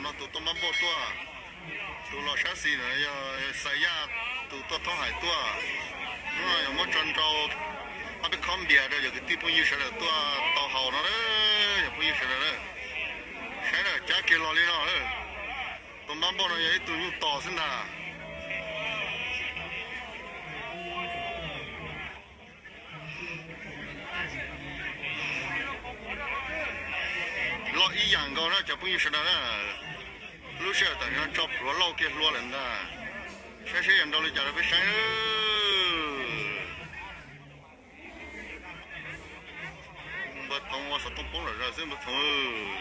nó tụ tôm bắp bột tua tụ lò sát xì nữa giờ xài ya tụ tôm thong hải tua nó giờ mất tròn trâu nó bị khom bìa rồi giờ cái tiếp như thế là tua tàu hầu nó đấy giờ như thế là thế là chắc kia lò lên nó đấy tôm bắp bột nó vậy tụ như tàu xin à lo ý dạng câu đó chả như thế là lúc xưa tại nó chọc lúa lâu kia lúa lên đó sẽ hiện đâu đi chả biết sáng bớt thông qua sao tung bóng rồi xem bớt thông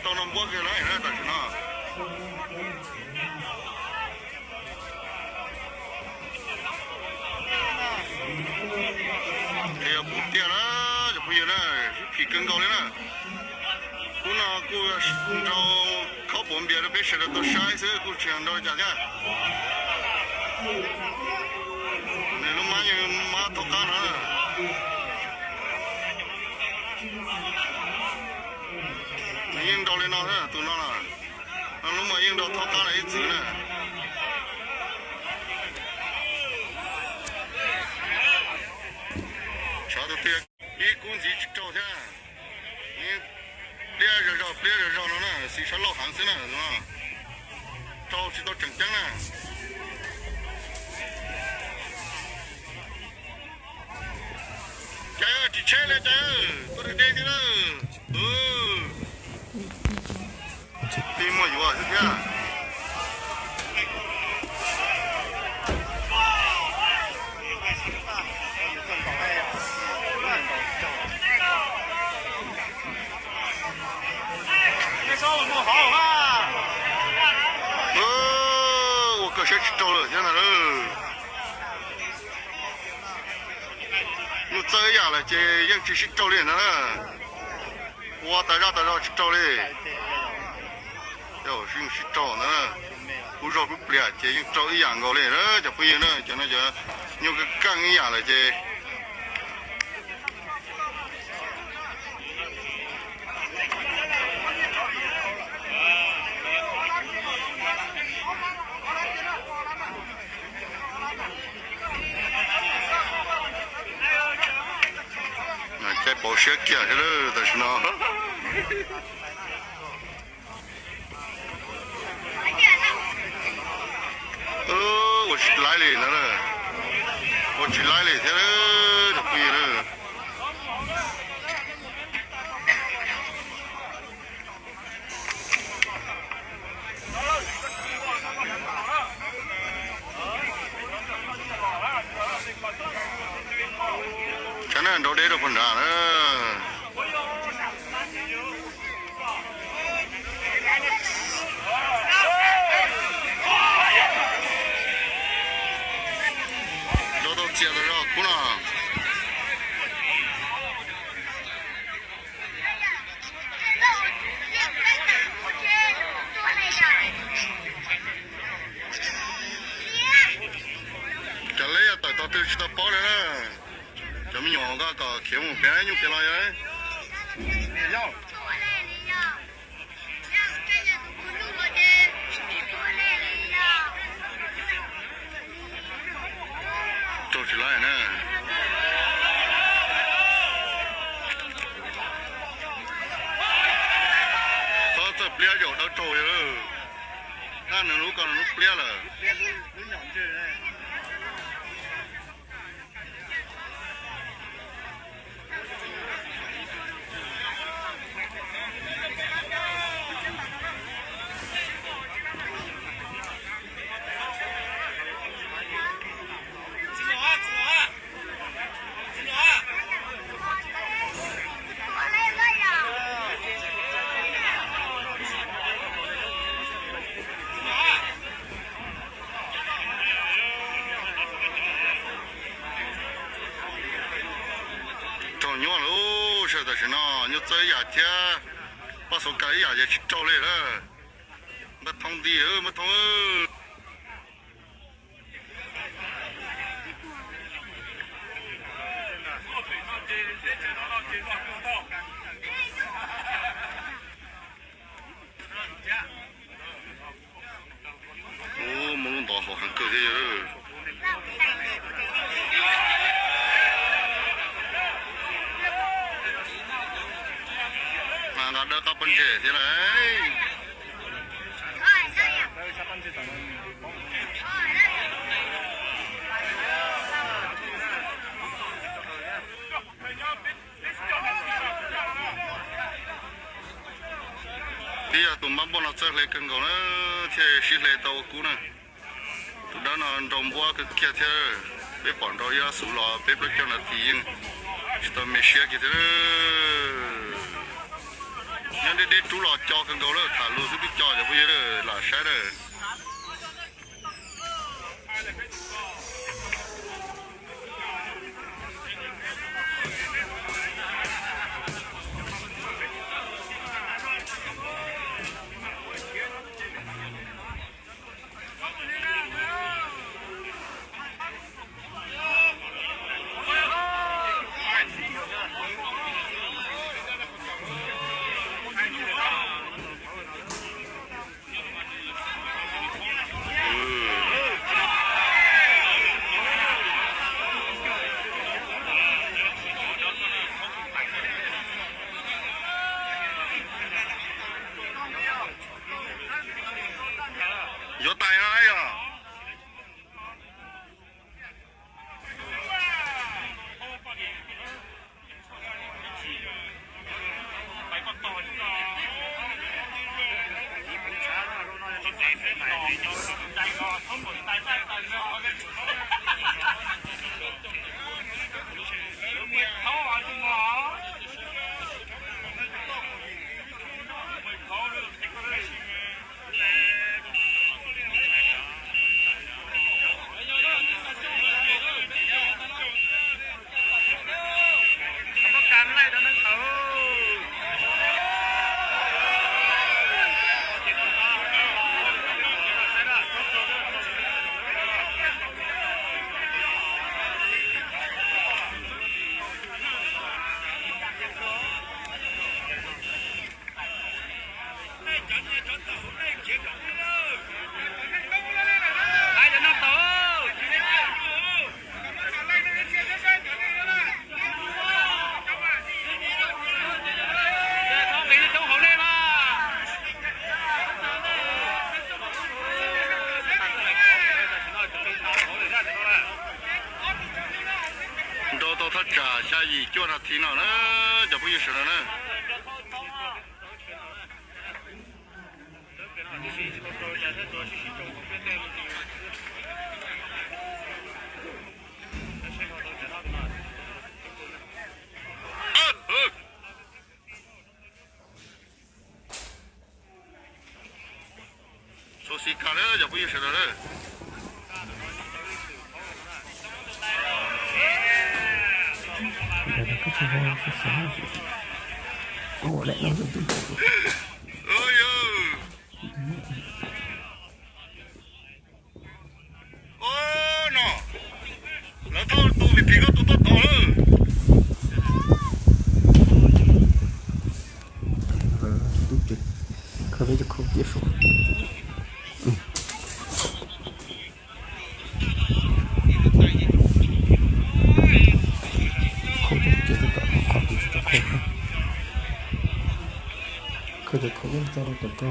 tao nó bớt cái này nữa tại sao nó thì bút tiền đó就bây giờ này phi更高的呢姑那姑找考本别的别说的都啥意思姑这样找家家那龙马人马头干了应招的那是都那了，那龙马应招他干了一次呢。啥都对，比工资照钱，你别人绕了呢，谁说老汉子呢是吧？照知道正经呢。加油，支持了加油，都是这的了，对么有啊，是这样。别说我不好啊！我搁谁吃着了，现在了。我这样了，这人只是着了呢。我在这吃着嘞。要是用是找呢，不找不了，这用找一样高嘞，那就不行了，就那就用个杠一样了这。那这保险干去了，但是呢。我去来了呢，我去来了，现在就不行了。现在到这都混啥了？接着绕苦了，这来呀，到都吃到饱了了，咱们养个开幕边就给了呀，要。走起来呢。他这不了肉都走哟，那能路搞能不了了。nó nhỏ lố sao ta nó nhớ tới nhà thế bắt số cái nhà thì trâu lên đó mất thông đi mất thông ô một lần đó họ hàng cơ thế mà ngã đỡ các vấn đề thế này bây giờ tụi mình bọn nó chơi lấy cần cầu nó thì xí lấy tàu cũ này tụi đó nó trồng bua cái kia thế bé bọn đó giờ sụp lò bé bắt cho nó tiền tụi mình xí cái thế nhưng để chú lò cho cần cầu đó thả lúa xuống biết cho thì bây giờ là sai rồi有带来呀。到他家下雨叫他听了呢，就不有事了呢。说谁干了就不有事了呢。Cái này cái sao ủa lại nó rất tự ôi ô nó là tôi bị phí cái tôi to tôi chụp không biết không biết số không biết chưa được còn thì chúng ta không được không biết tao được to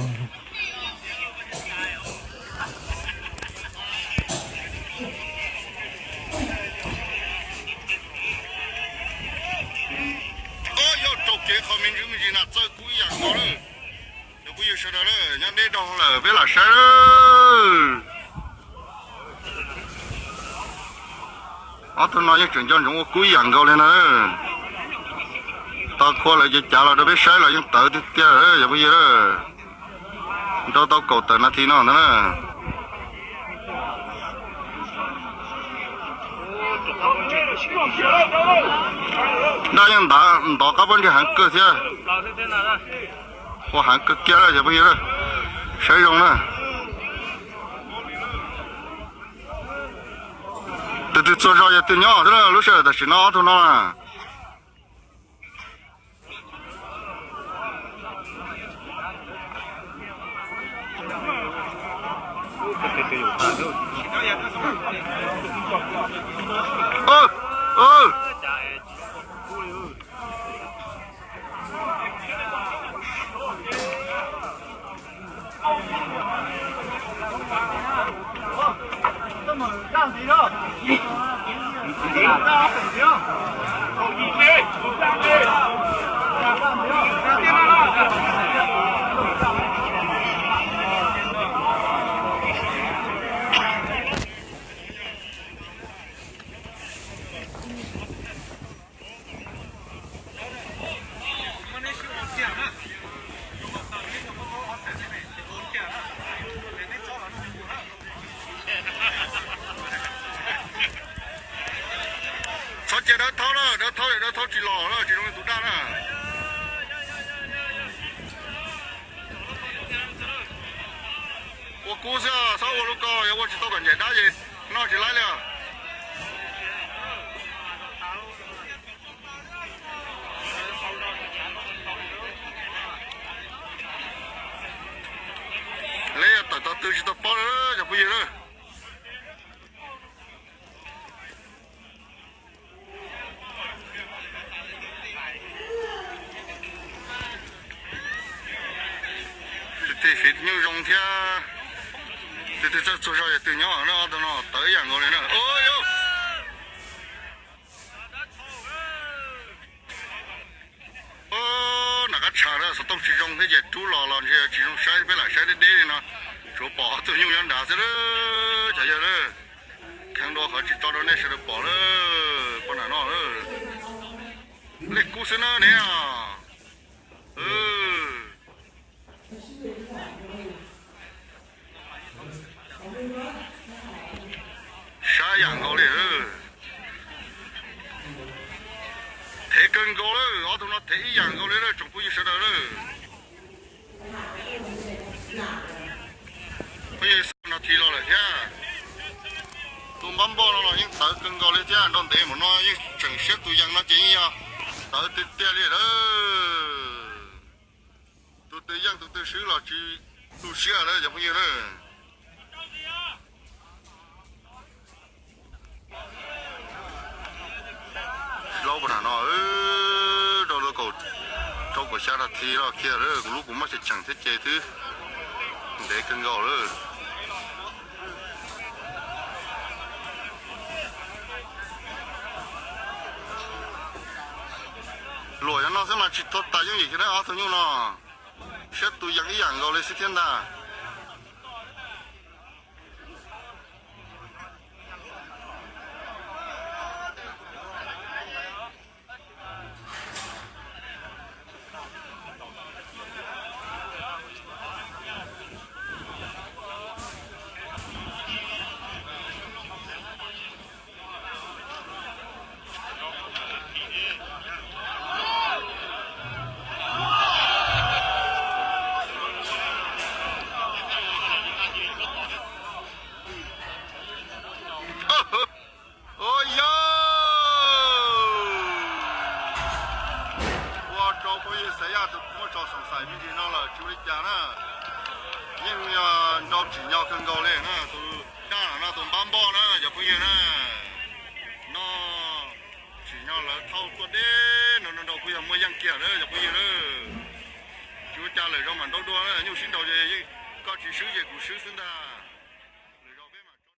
chế khó mình chúng mình là chơi cúi dạng đó rồi, nó cúi sao đó rồi, nhá đây đông là biết là sao đó, tôi nói với chuyện cho chúng cúi dạng câu lên nữa, tao khoa lại cho trả là đâu biết sai là những tự thì kia rồi, giờ bây giờ đó, tao cầu tự nó thì nó nữa. 那样打根本就还割些，我还割结了就不行了，谁用呢？对，做啥也对鸟，这个路上的是哪头呢？哦。เขาเจอเท่าแล้วเท่าจีหล่อแล้วจีตรงนี้ตุ๊ดได้นะ我估计啊，稍我都高，要我去到感觉大爷，那就来了。来呀，到都是到包了，就不行了。这水牛绒天，这多少也对鸟行了，都那都一样过来了。哦哟。哦，那个车了，是到其中那些猪老这其中晒回来晒的地呢，说包都永远打死了，这些了，看到好去找到那时候包了，不难闹了，那故事呢那样，啥样高的？太更高了，我同那太一样高的了，中不一时的了。不也是那提了了些，都蛮包了，因太更高的些，当地么那因正式都样那建议啊，到对对的了，都对样都对手了，就都下了就不行了。老不难了，到狗，找个下了提了，去了，如果没是强的接的，得更高了。洛阳那什么去到大营也去了啊，头牛呢，这都一样高的是天的。更高嘞，那都当然那都蛮包呢，也不行呢。那只要了掏多的，那不要么样给了，也不行了。就家里让蛮多多了，有心到这搞起手也够手生的。